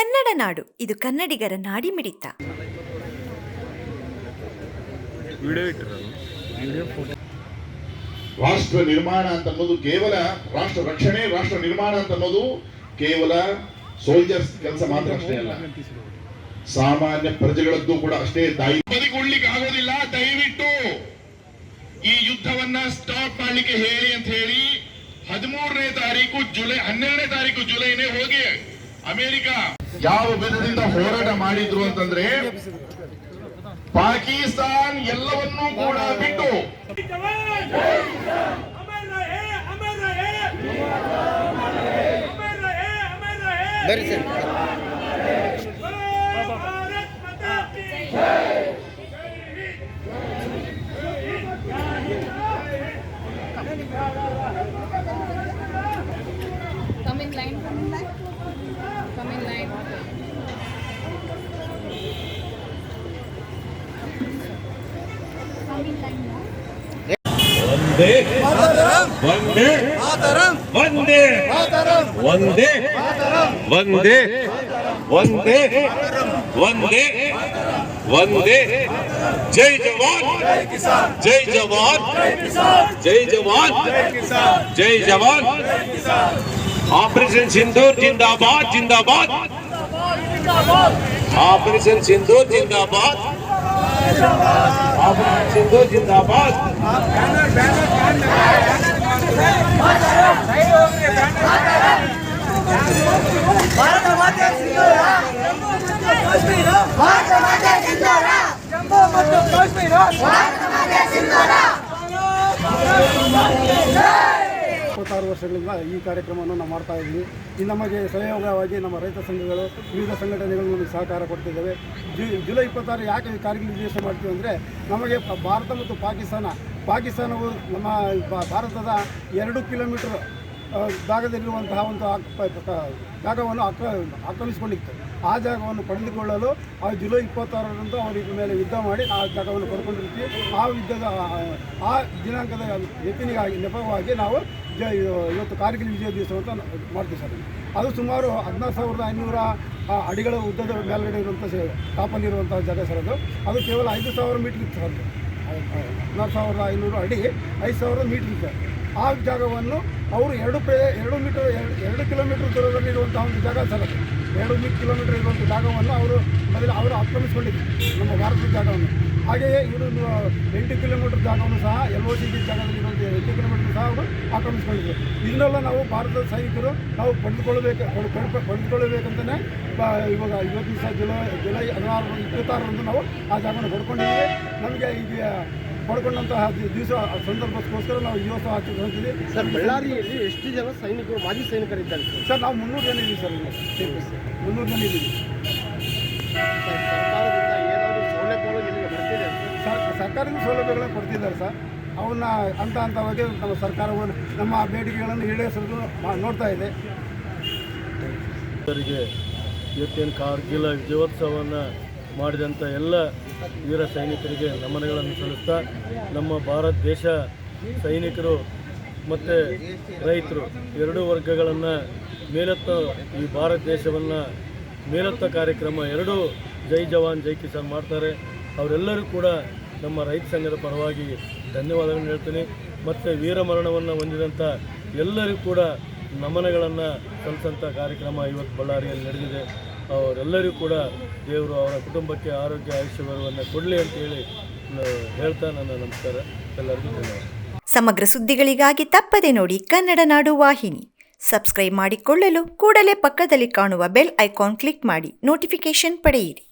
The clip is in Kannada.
ಕನ್ನಡ ನಾಡು, ಇದು ಕನ್ನಡಿಗರ ನಾಡಿಮಿಡಿತ. ರಾಷ್ಟ್ರ ನಿರ್ಮಾಣ ಅಂತ ಅನ್ನೋದು ಕೇವಲ ರಾಷ್ಟ್ರ ರಕ್ಷಣೆ, ರಾಷ್ಟ್ರ ನಿರ್ಮಾಣ ಅಂತ ಅನ್ನೋದು ಕೇವಲ ಸೋಲ್ಜರ್ಸ್ ಕೆಲಸ ಮಾತ್ರ ಅಷ್ಟೇ ಅಲ್ಲ, ಸಾಮಾನ್ಯ ಪ್ರಜೆಗಳದ್ದು ಕೂಡ ಅಷ್ಟೇ. ಬದಿಗೊಳ್ಳಿಕ್ಕೆ ಆಗೋದಿಲ್ಲ. ದಯವಿಟ್ಟು ಈ ಯುದ್ಧವನ್ನ ಸ್ಟಾಪ್ ಮಾಡ್ಲಿಕ್ಕೆ ಹೇಳಿ ಅಂತ ಹೇಳಿ 13ನೇ ತಾರೀಕು ಜುಲೈ 12ನೇ ತಾರೀಕು ಜುಲೈನೇ ಹೋಗಿ ಅಮೆರಿಕ ಯಾವ ವಿಧದಿಂದ ಹೋರಾಟ ಮಾಡಿದ್ರು ಅಂತಂದ್ರೆ ಪಾಕಿಸ್ತಾನ್ ಎಲ್ಲವನ್ನೂ ಕೂಡ ಬಿಟ್ಟು Come in line. Come in line. वंदे वंदे वंदे वंदे वंदे वंदे वंदे वंदे जय जवान जय जवान जय जवान जय जवान. ऑपरेशन सिंदूर जिंदाबाद जिंदाबाद. ऑपरेशन सिंदूर जिंदाबाद. ऑपरेशन सिंदूर जिंदाबाद. भारत माता सिंदूर काश्मीर भारत माता सिंदूर जम्मू ಮತ್ತು ಕಾಶ್ಮೀರ ಭಾರತ ಮಾತಾ ಸಿಂಧೂರ. 26 ವರ್ಷಗಳಿಂದ ಈ ಕಾರ್ಯಕ್ರಮವನ್ನು ನಾವು ಮಾಡ್ತಾ ಇದ್ದೀವಿ. ಈ ನಮಗೆ ಸಹಯೋಗವಾಗಿ ನಮ್ಮ ರೈತ ಸಂಘಗಳು, ವಿವಿಧ ಸಂಘಟನೆಗಳು ನಮಗೆ ಸಹಕಾರ ಕೊಡ್ತಿದ್ದಾವೆ. ಜುಲೈ 26 ಯಾಕೆ ಕಾರ್ಗಿಲ್ ವಿಜಯೋತ್ಸವ ಮಾಡ್ತೀವಿ ಅಂದರೆ, ನಮಗೆ ಭಾರತ ಮತ್ತು ಪಾಕಿಸ್ತಾನವು ನಮ್ಮ ಭಾರತದ 2 ಕಿಲೋಮೀಟರ್ ಜಾಗದಲ್ಲಿರುವಂತಹ ಒಂದು ಜಾಗವನ್ನು ಆಕ್ರಮಿಸಿಕೊಂಡಿತ್ತು. ಆ ಜಾಗವನ್ನು ಪಡೆದುಕೊಳ್ಳಲು ಜುಲೈ 26ರಂದು ಅವರ ಮೇಲೆ ಯುದ್ಧ ಮಾಡಿ ಆ ಜಾಗವನ್ನು ಪಡ್ಕೊಂಡಿರ್ತೀವಿ. ಆ ಯುದ್ಧದ ಆ ದಿನಾಂಕದ ನೆಪವಾಗಿ ನಾವು ಇವತ್ತು ಕಾರ್ಗಿಲ್ ವಿಜಯ ದಿವಸ ಅಂತ ಮಾಡ್ತೀವಿ ಸರ್. ಅದು ಸುಮಾರು 16,500 ಅಡಿಗಳ ಉದ್ದದ ಮೇಲ್ಗಡೆ ಇರುವಂಥ ಟಾಪಲ್ಲಿರುವಂಥ ಜಾಗ ಸರ್. ಅದು ಕೇವಲ 5,000 ಮೀಟ್ರ್ ಇತ್ತು ಸರ್. 16,500 ಅಡಿ 5,000 ಮೀಟ್ರ್ ಇತ್ತು. ಆ ಜಾಗವನ್ನು ಅವರು 2 ಕಿಲೋಮೀಟರ್ ದೂರದಲ್ಲಿರುವಂಥ ಒಂದು ಜಾಗ ಸರ್. 2 ಕಿಲೋಮೀಟರ್ ಇರುವಂಥ ಜಾಗವನ್ನು ಅವರು ಆಕ್ರಮಿಸಿಕೊಂಡಿದ್ರು, ನಮ್ಮ ಭಾರತದ ಜಾಗವನ್ನು. ಹಾಗೆಯೇ ಇವರು 8 ಕಿಲೋಮೀಟರ್ ಜಾಗವನ್ನು ಸಹ LOC ಜಾಗದಲ್ಲಿರುವಂಥ 8 ಕಿಲೋಮೀಟರ್ ಸಹ ಅವರು ಆಕ್ರಮಿಸಿಕೊಂಡಿದ್ರು. ಇದನ್ನೆಲ್ಲ ನಾವು ಭಾರತದ ಸೈನಿಕರು ನಾವು ಪಡೆದುಕೊಳ್ಳಬೇಕಂತಲೇ ಇವಾಗ ಇವತ್ತು ದಿವಸ ಜುಲೈ 26ರಂದು ನಾವು ಆ ಜಾಗವನ್ನು ಪಡ್ಕೊಂಡಿದ್ದೀವಿ. ನಮಗೆ ಈಗ ಪಡ್ಕೊಂಡಂತಹ ದಿವಸ ಸಂದರ್ಭಕ್ಕೋಸ್ಕರ ನಾವು ಈ ದಿವಸ ಆಚರಿಸ್ತೀವಿ ಸರ್. ಬಳ್ಳಾರಿಯಲ್ಲಿ ಎಷ್ಟು ಜನ ಸೈನಿಕರು, ಮಾಜಿ ಸೈನಿಕರಿದ್ದಾರೆ ಸರ್? ನಾವು 300 ಜನ ಇದ್ದೀವಿ ಸರ್. 300 ಜನ ಇದ್ದೀವಿ. ಸರ್ಕಾರದಿಂದ ಏನಾದರೂ ಸೌಲಭ್ಯಗಳು ನಿಮಗೆ ಬರ್ತಿದೆ ಸರ್? ಸರ್ಕಾರದ ಸೌಲಭ್ಯಗಳನ್ನು ಕೊಡ್ತಿದ್ದಾರೆ ಸರ್. ಅವನ್ನ ಹಂತವಾಗಿ ನಮ್ಮ ಸರ್ಕಾರವು ನಮ್ಮ ಬೇಡಿಕೆಗಳನ್ನು ಈಡೇರಿಸಲು ನೋಡ್ತಾ ಇದೆ. ಇವತ್ತೇನು ಕಾರ್ಗಿಲ್ ವಿಜಯೋತ್ಸವವನ್ನು ಮಾಡಿದಂಥ ಎಲ್ಲ ವೀರ ಸೈನಿಕರಿಗೆ ನಮನಗಳನ್ನು ಸಲ್ಲಿಸ್ತಾ, ನಮ್ಮ ಭಾರತ ದೇಶ ಸೈನಿಕರು ಮತ್ತು ರೈತರು ಎರಡೂ ವರ್ಗಗಳನ್ನು ಮೇಲೆತ್ತ ಈ ಭಾರತ ದೇಶವನ್ನು ಮೇಲೆತ್ತ ಕಾರ್ಯಕ್ರಮ ಎರಡೂ ಜೈ ಜವಾನ್ ಜೈ ಕಿಸಾನ್ ಮಾಡ್ತಾರೆ. ಅವರೆಲ್ಲರೂ ಕೂಡ ನಮ್ಮ ರೈತ ಸಂಘದ ಪರವಾಗಿ ಧನ್ಯವಾದಗಳನ್ನು ಹೇಳ್ತೀನಿ. ಮತ್ತು ವೀರಮರಣವನ್ನು ಹೊಂದಿದಂಥ ಎಲ್ಲರಿಗೂ ಕೂಡ ನಮನಗಳನ್ನು ಸಲ್ಲಿಸೋಂಥ ಕಾರ್ಯಕ್ರಮ ಇವತ್ತು ಬಳ್ಳಾರಿಯಲ್ಲಿ ನಡೆದಿದೆ. ಅವರೆಲ್ಲರಿಗೂ ಕೂಡ ದೇವರು ಅವರ ಕುಟುಂಬಕ್ಕೆ ಆರೋಗ್ಯ ಆಯುಷ್ಯವನ್ನು ಕೊಡಲಿ ಅಂತೇಳಿ ಹೇಳ್ತಾ ನನ್ನ ನಮಸ್ಕಾರ ಎಲ್ಲರಿಗೂ ಧನ್ಯವಾದ. ಸಮಗ್ರ ಸುದ್ದಿಗಳಿಗಾಗಿ ತಪ್ಪದೆ ನೋಡಿ ಕನ್ನಡ ನಾಡು ವಾಹಿನಿ. ಸಬ್ಸ್ಕ್ರೈಬ್ ಮಾಡಿಕೊಳ್ಳಲು ಕೂಡಲೇ ಪಕ್ಕದಲ್ಲಿ ಕಾಣುವ ಬೆಲ್ ಐಕಾನ್ ಕ್ಲಿಕ್ ಮಾಡಿ ನೋಟಿಫಿಕೇಶನ್ ಪಡೆಯಿರಿ.